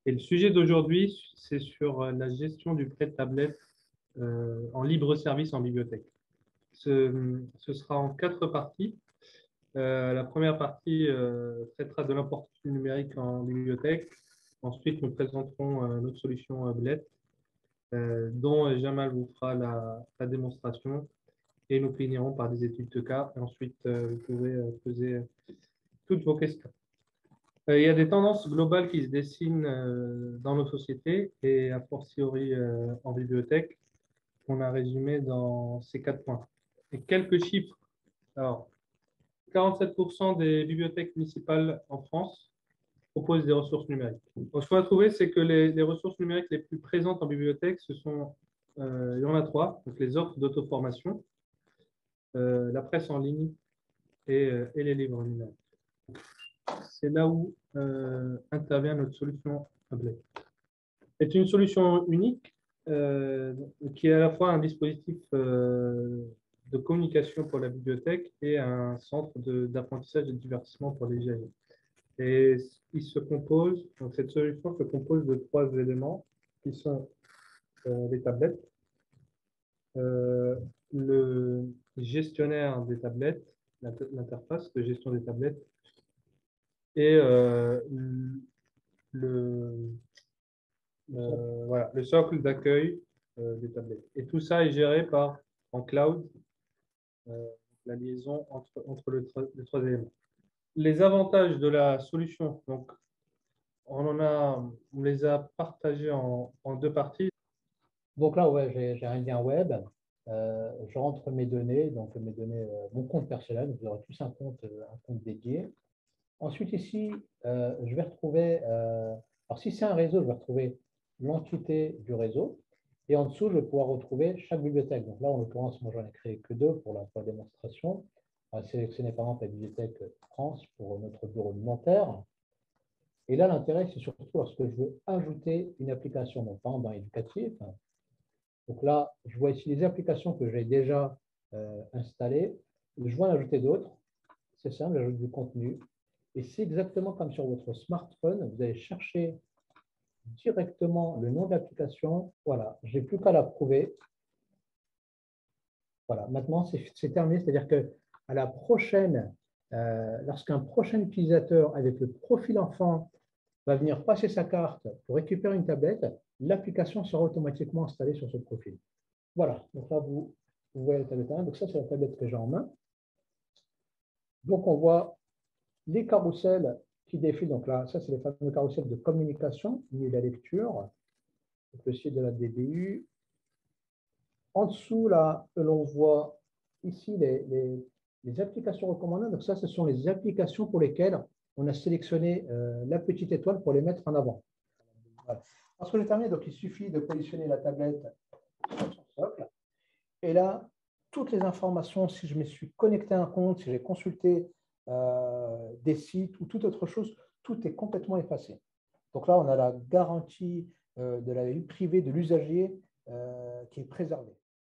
Et le sujet d'aujourd'hui, c'est sur la gestion du prêt de tablette en libre service en bibliothèque. Ce sera en quatre parties. La première partie traitera de l'importance du numérique en bibliothèque. Ensuite, nous présenterons notre solution Bled, dont Jamal vous fera la démonstration et nous finirons par des études de cas. Et ensuite, vous pourrez poser toutes vos questions. Il y a des tendances globales qui se dessinent dans nos sociétés et a fortiori en bibliothèque qu'on a résumé dans ces quatre points. Et quelques chiffres. Alors, 47% des bibliothèques municipales en France proposent des ressources numériques. Donc, ce qu'on a trouvé, c'est que les ressources numériques les plus présentes en bibliothèque, il y en a trois, donc les offres d'auto-formation, la presse en ligne et les livres numériques. C'est là où intervient notre solution Hublet. C'est une solution unique euh, qui est à la fois un dispositif de communication pour la bibliothèque et un centre d'apprentissage et de divertissement pour les GIE. Et donc cette solution se compose de trois éléments qui sont les tablettes, euh, le gestionnaire des tablettes, l'interface de gestion des tablettes et le, voilà, le socle d'accueil des tablettes. Et tout ça est géré en cloud, euh, la liaison entre les trois éléments. Les avantages de la solution, donc on les a partagés en deux parties. Donc là, ouais, j'ai un lien web. Je rentre mes données, donc mes données, mon compte personnel. Vous aurez tous un compte dédié. Ensuite, ici, je vais retrouver, alors si c'est un réseau, je vais retrouver l'entité du réseau. Et en dessous, je vais pouvoir retrouver chaque bibliothèque. Donc là, en l'occurrence, moi, j'en ai créé que deux pour la démonstration. On va sélectionner par exemple la bibliothèque France pour notre bureau de Nanterre. Et là, l'intérêt, c'est surtout lorsque je veux ajouter une application, donc par exemple dans l'éducatif. Donc là, je vois ici les applications que j'ai déjà installées. Je vois en ajouter d'autres. C'est simple, j'ajoute du contenu. Et c'est exactement comme sur votre smartphone. Vous allez chercher directement le nom de l'application. Voilà, je n'ai plus qu'à l'approuver. Voilà, maintenant c'est terminé. C'est-à-dire que à la prochaine, lorsqu'un prochain utilisateur avec le profil enfant va venir passer sa carte pour récupérer une tablette, l'application sera automatiquement installée sur ce profil. Voilà, donc là, vous voyez la tablette 1. Donc ça, c'est la tablette que j'ai en main. Donc on voit les carousels qui défilent. Donc là, ça, c'est les fameux carousels de communication, ni la lecture. Donc le site de la DBU. En dessous, là, l'on voit ici les applications recommandées. Donc ça, ce sont les applications pour lesquelles on a sélectionné la petite étoile pour les mettre en avant. Voilà. Parce que j'ai terminé, donc il suffit de positionner la tablette sur son socle. Et là, toutes les informations, si je me suis connecté à un compte, si j'ai consulté des sites ou toute autre chose, tout est complètement effacé. Donc là, on a la garantie de la vie privée de l'usager qui est préservée.